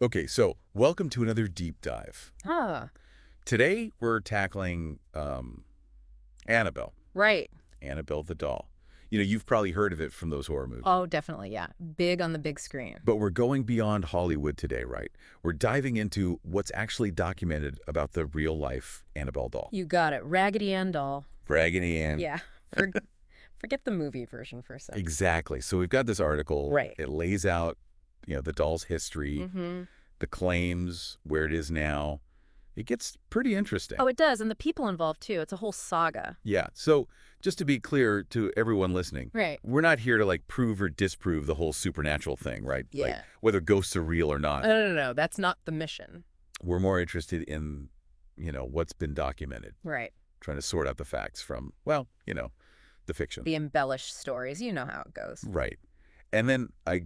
Okay, so welcome to another deep dive. Ah, Today we're tackling Annabelle. right. Annabelle the doll. You know, you've probably heard of it from those horror movies. Oh, definitely, yeah. Big on the big screen. But we're going beyond Hollywood today, right? We're diving into what's actually documented about the real-life Annabelle doll. You got it. Raggedy Ann doll. Raggedy Ann. Yeah. Forget the movie version for a second. Exactly. So we've got this article. Right. It lays out, the doll's history, the claims, where it is now. It gets pretty interesting. Oh, it does. And the people involved, too. It's a whole saga. Yeah. So just to be clear to everyone listening, Right. we're not here to prove or disprove the whole supernatural thing, right? Yeah. Like whether ghosts are real or not. No. That's not the mission. We're more interested in, what's been documented. Right. Trying to sort out the facts from, the fiction. The embellished stories. You know how it goes. Right. And then I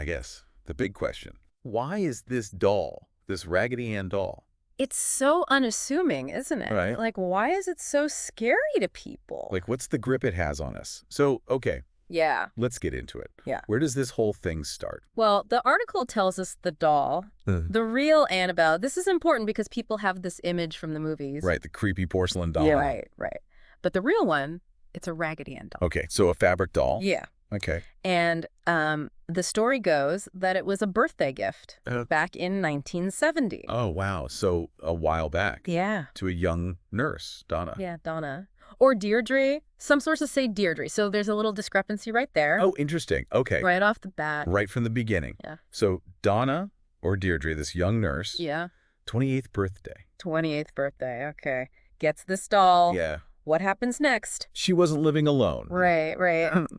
guess the big question, why is this doll, this Raggedy Ann doll? It's so unassuming, isn't it? Right. Like, why is it so scary to people? Like, what's the grip it has on us? So, okay, Yeah. let's get into it. Yeah. Where does this whole thing start? Well, the article tells us the doll, the real Annabelle. This is important because people have this image from the movies. Right, the creepy porcelain doll. Yeah, right. But the real one, it's a Raggedy Ann doll. Okay, so a fabric doll. Yeah. Okay. And the story goes that it was a birthday gift Uh, back in 1970. Oh, wow. So a while back. Yeah. To a young nurse, Donna. Yeah, Donna. Or Deirdre. Some sources say Deirdre. So there's a little discrepancy right there. Oh, interesting. Okay. Right off the bat. Right from the beginning. Yeah. So Donna or Deirdre, this young nurse. Yeah. 28th birthday. 28th birthday. Okay. Gets this doll. Yeah. What happens next? She wasn't living alone. Right.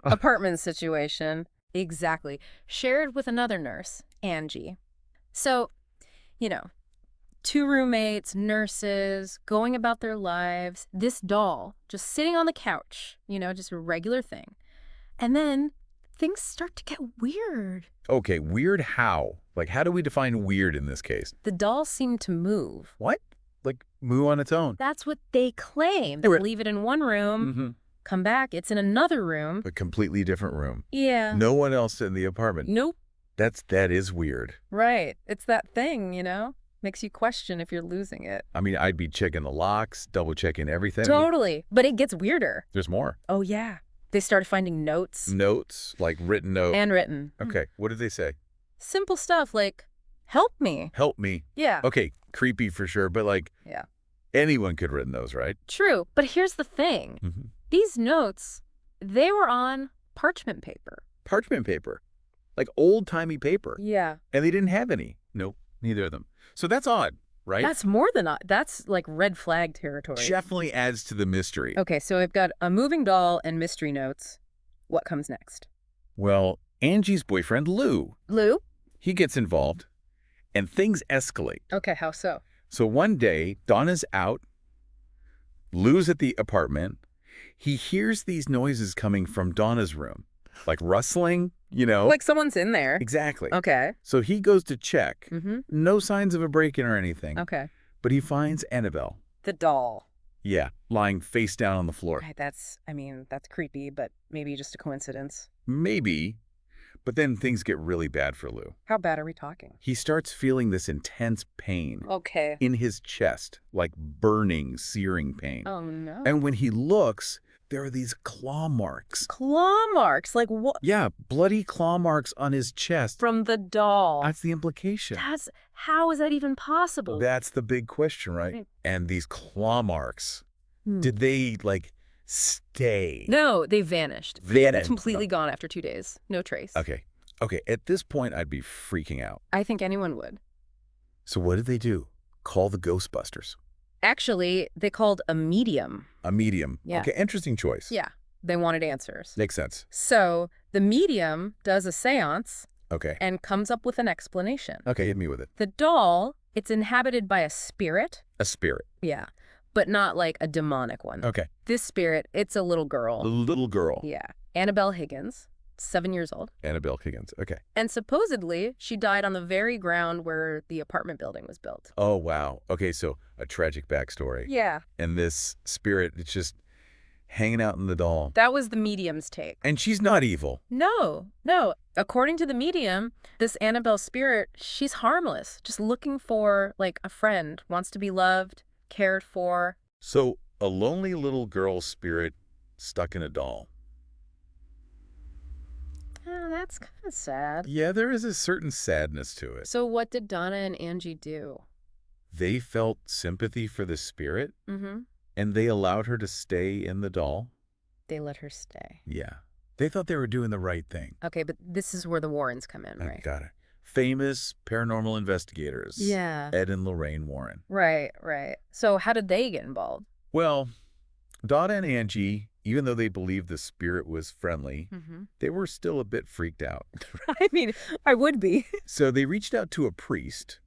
Apartment situation. Exactly. Shared with another nurse, Angie. So, two roommates, nurses, going about their lives. This doll just sitting on the couch, just a regular thing. And then things start to get weird. Okay, weird how? Like, how do we define weird in this case? The doll seemed to move. What? Like, move on its own? That's what they claim. They leave it in one room, come back, it's in another room. A completely different room. Yeah. No one else in the apartment. Nope. That is weird. Right. It's that thing, Makes you question if you're losing it. I mean, I'd be checking the locks, double checking everything. Totally. But it gets weirder. There's more. Oh, yeah. They started finding notes. Notes, like written notes. Handwritten. Okay, what did they say? Simple stuff like, help me. Help me. Yeah. Okay, creepy for sure, but Yeah. anyone could have written those, right? True. But here's the thing. These notes, they were on parchment paper. Parchment paper. Like old-timey paper. Yeah. And they didn't have any. Nope, neither of them. So that's odd, right? That's more than odd. That's like red flag territory. Definitely adds to the mystery. Okay, so we've got a moving doll and mystery notes. What comes next? Well, Angie's boyfriend, Lou, Lou? he gets involved, and things escalate. Okay, how so? So one day, Donna's out, Lou's at the apartment. He hears these noises coming from Donna's room, like rustling, Like someone's in there. Exactly. Okay. So he goes to check. Mm-hmm. No signs of a break-in or anything. Okay. But he finds Annabelle. The doll. Yeah, lying face down on the floor. Okay, that's creepy, but maybe just a coincidence. Maybe. But then things get really bad for Lou. How bad are we talking? He starts feeling this intense pain Okay. in his chest, like burning, searing pain. Oh, no. And when he looks, there are these claw marks. Claw marks? Like what? Yeah, bloody claw marks on his chest. From the doll. That's the implication. How is that even possible? That's the big question, right? Right. And these claw marks, did they, stay? No, they vanished. Vanished. Completely gone after 2 days. No trace. Okay. At this point, I'd be freaking out. I think anyone would. So what did they do? Call the Ghostbusters. Actually, they called a medium. A medium. Yeah. Okay, interesting choice. Yeah. They wanted answers. Makes sense. So the medium does a seance Okay. and comes up with an explanation. Okay, hit me with it. The doll, it's inhabited by a spirit. A spirit. Yeah. But not like a demonic one. Okay. This spirit, it's a little girl. A little girl. Yeah. Annabelle Higgins, 7 years old. Annabelle Higgins. Okay. And supposedly, she died on the very ground where the apartment building was built. Oh, wow. Okay, so a tragic backstory. Yeah. And this spirit, it's just hanging out in the doll. That was the medium's take. And she's not evil. No, no. According to the medium, this Annabelle spirit, she's harmless, just looking for, like, a friend, wants to be loved, cared for. So, a lonely little girl spirit stuck in a doll. Oh, that's kind of sad. Yeah, there is a certain sadness to it. So what did Donna and Angie do? They felt sympathy for the spirit, Mm-hmm. and they allowed her to stay in the doll. They let her stay. Yeah. They thought they were doing the right thing. Okay, but this is where the Warrens come in, I right? got it. Famous paranormal investigators. Yeah. Ed and Lorraine Warren. Right, right. So how did they get involved? Well, Donna and Angie, even though they believed the spirit was friendly, Mm-hmm. they were still a bit freaked out. I mean, I would be. So they reached out to a priest,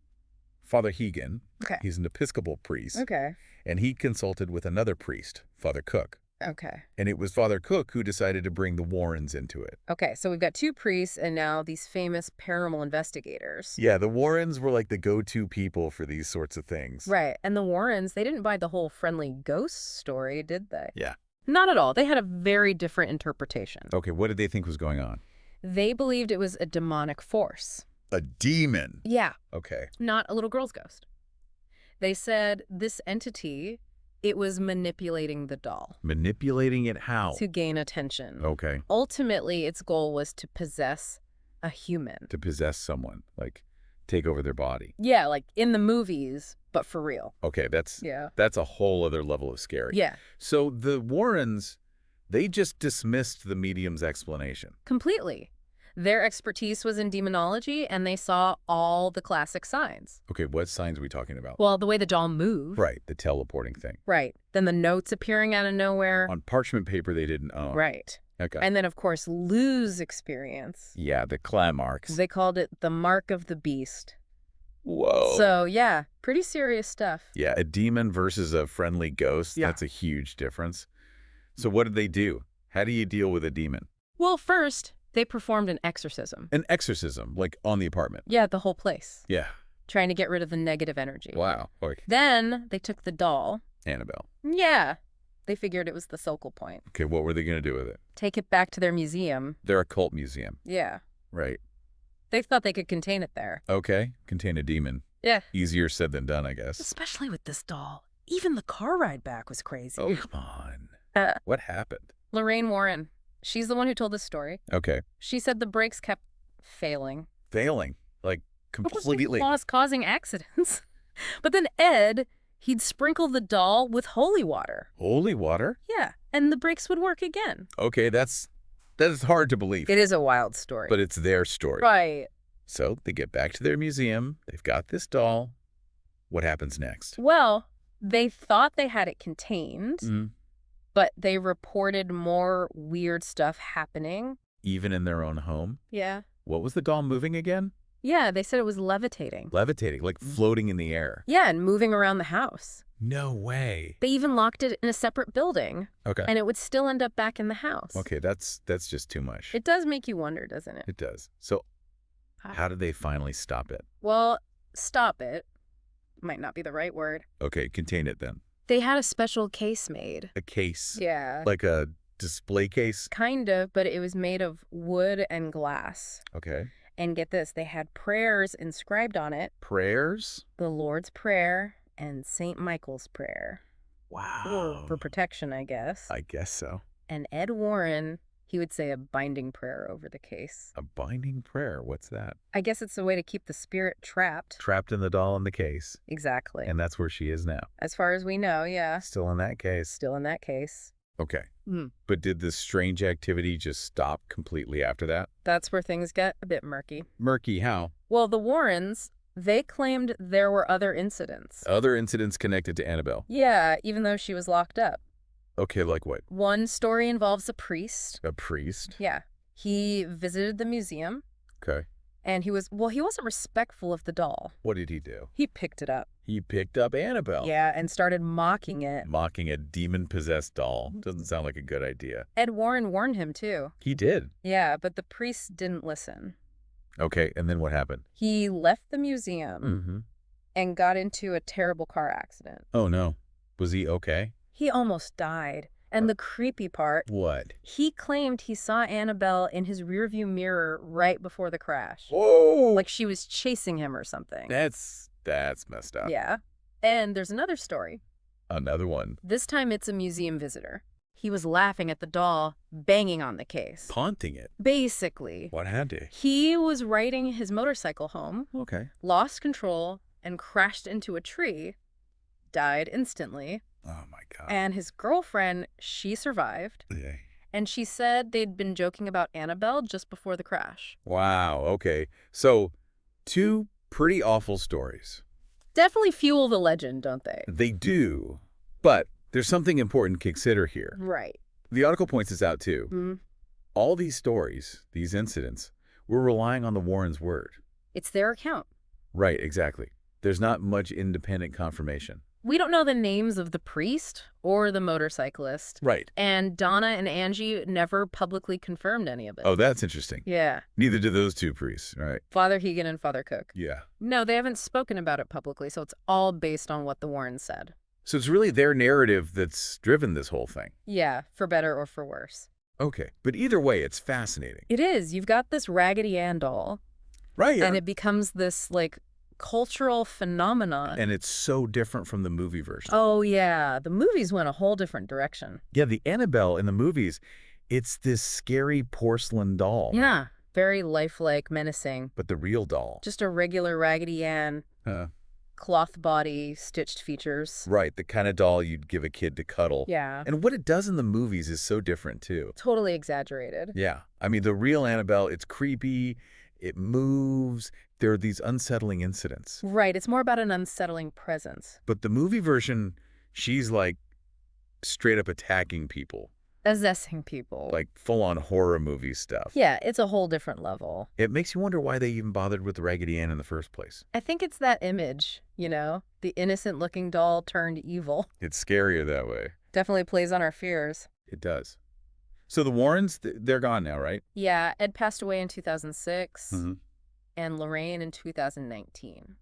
Father Higgins. Okay. He's an Episcopal priest. Okay. And he consulted with another priest, Father Cook. Okay. And it was Father Cook who decided to bring the Warrens into it. Okay, so we've got two priests and now these famous paranormal investigators. Yeah, the Warrens were like the go-to people for these sorts of things. Right, and the Warrens, they didn't buy the whole friendly ghost story, did they? Yeah. Not at all. They had a very different interpretation. Okay, what did they think was going on? They believed it was a demonic force. A demon. Yeah, Okay. not a little girl's ghost. They said this entity, it was manipulating the doll Manipulating it how? to gain attention. Okay. Ultimately, its goal was to possess a human. To possess someone, like take over their body. Yeah, like in the movies, but for real. Okay, that's Yeah. a whole other level of scary. Yeah, So the Warrens, they just dismissed the medium's explanation. completely. Their expertise was in demonology, and they saw all the classic signs. Okay, what signs are we talking about? Well, the way the doll moved. Right, the teleporting thing. Right. Then the notes appearing out of nowhere. On parchment paper they didn't own. Right. Okay. And then, of course, Lou's experience. Yeah, the claw marks. They called it the mark of the beast. Whoa. So, yeah, pretty serious stuff. Yeah, a demon versus a friendly ghost, Yeah. that's a huge difference. So what did they do? How do you deal with a demon? Well, first, they performed an exorcism. An exorcism, like on the apartment. Yeah, the whole place. Yeah. Trying to get rid of the negative energy. Wow. Like Then they took the doll. Annabelle. Yeah. They figured it was the focal point. Okay, what were they going to do with it? Take it back to their museum. Their occult museum. Yeah. Right. They thought they could contain it there. Okay. Contain a demon. Yeah. Easier said than done, I guess. Especially with this doll. Even the car ride back was crazy. Oh, come on. Uh, What happened? Lorraine Warren. She's the one who told this story. Okay. She said the brakes kept failing. Failing. Like completely. Causing accidents. But then Ed, he'd sprinkle the doll with holy water. Holy water? Yeah. And the brakes would work again. Okay, that is hard to believe. It is a wild story. But it's their story. Right. So they get back to their museum. They've got this doll. What happens next? Well, they thought they had it contained, Mm, but they reported more weird stuff happening. even in their own home. Yeah. What was the doll moving again? Yeah, they said it was levitating. Levitating, like floating in the air. Yeah, and moving around the house. No way. They even locked it in a separate building, Okay. and it would still end up back in the house. Okay, that's just too much. It does make you wonder, doesn't it? It does. So how did they finally stop it? Well, stop it. Might not be the right word. Okay, contain it then. They had a special case made. A case. Yeah. Like a display case? Kind of, but it was made of wood and glass. Okay. And get this, they had prayers inscribed on it. Prayers? The Lord's Prayer and St. Michael's Prayer. Wow. For protection, I guess. I guess so. And Ed Warren, he would say a binding prayer over the case. A binding prayer. What's that? I guess it's a way to keep the spirit trapped. Trapped in the doll in the case. Exactly. And that's where she is now. As far as we know, yeah. Still in that case. Still in that case. Okay. Mm. But did this strange activity just stop completely after that? That's where things get a bit murky. Murky, how? Well, the Warrens, they claimed there were other incidents. Other incidents connected to Annabelle. Yeah, even though she was locked up. Okay, like what? One story involves a priest. A priest? Yeah. He visited the museum, Okay. and he wasn't respectful of the doll. What did he do? He picked it up. He picked up Annabelle. Yeah, and started mocking it. Mocking a demon-possessed doll. Doesn't sound like a good idea. Ed Warren warned him, too. He did. Yeah, but the priest didn't listen. Okay, and then what happened? He left the museum Mm-hmm. and got into a terrible car accident. Oh, no. Was he okay? He almost died. And the creepy part, What? he claimed he saw Annabelle in his rearview mirror right before the crash. Whoa! Like she was chasing him or something. That's messed up. Yeah. And there's another story. Another one. This time it's a museum visitor. He was laughing at the doll, banging on the case. Taunting it. Basically. What had to? He was riding his motorcycle home, Okay. lost control, and crashed into a tree. Died instantly. Oh, my God. And his girlfriend, she survived. Yeah. And she said they'd been joking about Annabelle just before the crash. Wow. Okay. So, two pretty awful stories. Definitely fuel the legend, don't they? They do. But there's something important to consider here. Right. The article points this out, too. Mm-hmm. All these stories, these incidents, we're relying on the Warrens' word. It's their account. Right, exactly. There's not much independent confirmation. We don't know the names of the priest or the motorcyclist. Right. And Donna and Angie never publicly confirmed any of it. Oh, that's interesting. Yeah. Neither did those two priests, right? Father Hegan and Father Cook. Yeah. No, they haven't spoken about it publicly, so it's all based on what the Warrens said. So it's really their narrative that's driven this whole thing. Yeah, for better or for worse. Okay. But either way, it's fascinating. It is. You've got this Raggedy Ann doll. Right. Yeah. And it becomes this, like, cultural phenomenon. And it's so different from the movie version. Oh, yeah. The movies went a whole different direction. Yeah, the Annabelle in the movies, it's this scary porcelain doll. Yeah. Very lifelike, menacing. But the real doll. Just a regular Raggedy Ann, cloth body, stitched features. Right, the kind of doll you'd give a kid to cuddle. Yeah. And what it does in the movies is so different, too. Totally exaggerated. Yeah. I mean, the real Annabelle, it's creepy, it moves, there are these unsettling incidents. Right. It's more about an unsettling presence. But the movie version, she's like straight up attacking people. Possessing people. Like full-on horror movie stuff. Yeah, it's a whole different level. It makes you wonder why they even bothered with Raggedy Ann in the first place. I think it's that image, you know? The innocent-looking doll turned evil. It's scarier that way. Definitely plays on our fears. It does. So the Warrens, they're gone now, right? Yeah, Ed passed away in 2006, Mm-hmm. and Lorraine in 2019.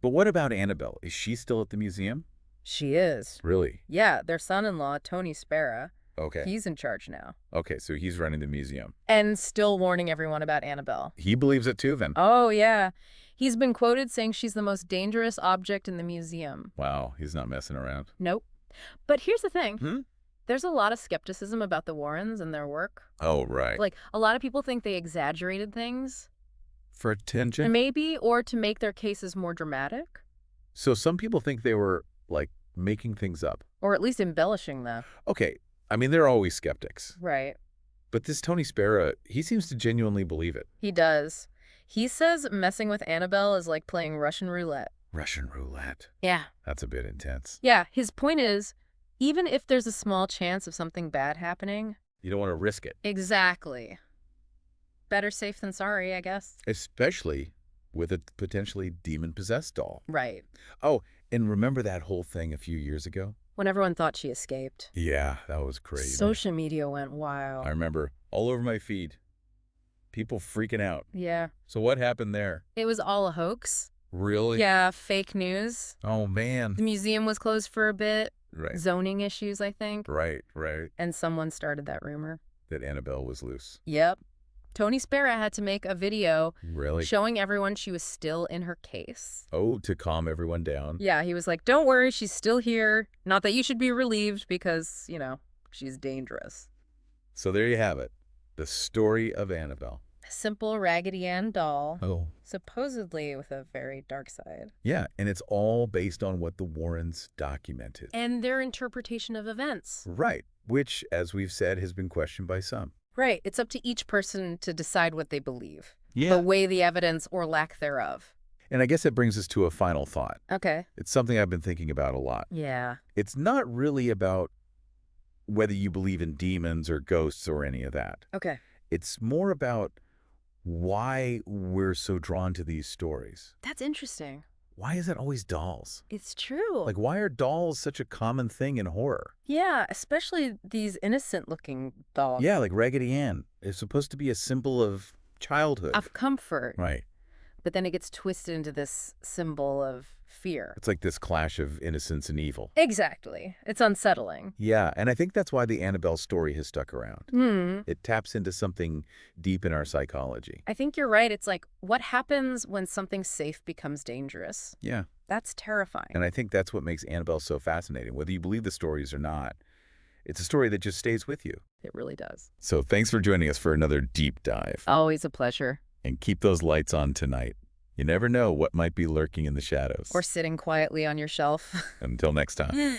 But what about Annabelle? Is she still at the museum? She is. Really? Yeah, their son-in-law, Tony Spera, Okay. he's in charge now. Okay, so he's running the museum. And still warning everyone about Annabelle. He believes it too, then? Oh, yeah. He's been quoted saying she's the most dangerous object in the museum. Wow, he's not messing around. Nope. But here's the thing. Hmm? There's a lot of skepticism about the Warrens and their work. Oh, right. Like, a lot of people think they exaggerated things. For attention? Maybe, or to make their cases more dramatic. So some people think they were, like, making things up. Or at least embellishing them. Okay, I mean, they're always skeptics. Right. But this Tony Spera, he seems to genuinely believe it. He does. He says messing with Annabelle is like playing Russian roulette. Russian roulette. Yeah. That's a bit intense. Yeah, his point is, even if there's a small chance of something bad happening... You don't want to risk it. Exactly. Better safe than sorry, I guess. Especially with a potentially demon-possessed doll. Right. Oh, and remember that whole thing a few years ago? When everyone thought she escaped. Yeah, that was crazy. Social media went wild. I remember all over my feed, people freaking out. Yeah. So what happened there? It was all a hoax. Really? Yeah, fake news. Oh, man. The museum was closed for a bit. Right. Zoning issues, I think. Right. And someone started that rumor. That Annabelle was loose. Yep. Tony Spera had to make a video Really? showing everyone she was still in her case. Oh, to calm everyone down. Yeah, he was like, don't worry, she's still here. Not that you should be relieved because, you know, she's dangerous. So there you have it. The story of Annabelle. A simple Raggedy Ann doll, Oh. supposedly with a very dark side. Yeah, and it's all based on what the Warrens documented. And their interpretation of events. Right, which, as we've said, has been questioned by some. Right, it's up to each person to decide what they believe. Yeah. Or weigh the evidence or lack thereof. And I guess that brings us to a final thought. Okay. It's something I've been thinking about a lot. Yeah. It's not really about whether you believe in demons or ghosts or any of that. Okay. It's more about why we're so drawn to these stories. That's interesting. Why is it always dolls? It's true. Like, why are dolls such a common thing in horror? Yeah, especially these innocent-looking dolls. Yeah, like Raggedy Ann. It's supposed to be a symbol of childhood. Of comfort. Right. But then it gets twisted into this symbol of fear. It's like this clash of innocence and evil. Exactly. It's unsettling. Yeah, and I think that's why the Annabelle story has stuck around. It taps into something deep in our psychology. I think you're right. It's like, what happens when something safe becomes dangerous? Yeah. That's terrifying. And I think that's what makes Annabelle so fascinating. Whether you believe the stories or not, it's a story that just stays with you. It really does. So thanks for joining us for another deep dive. Always a pleasure. And keep those lights on tonight. You never know what might be lurking in the shadows. Or sitting quietly on your shelf. Until next time.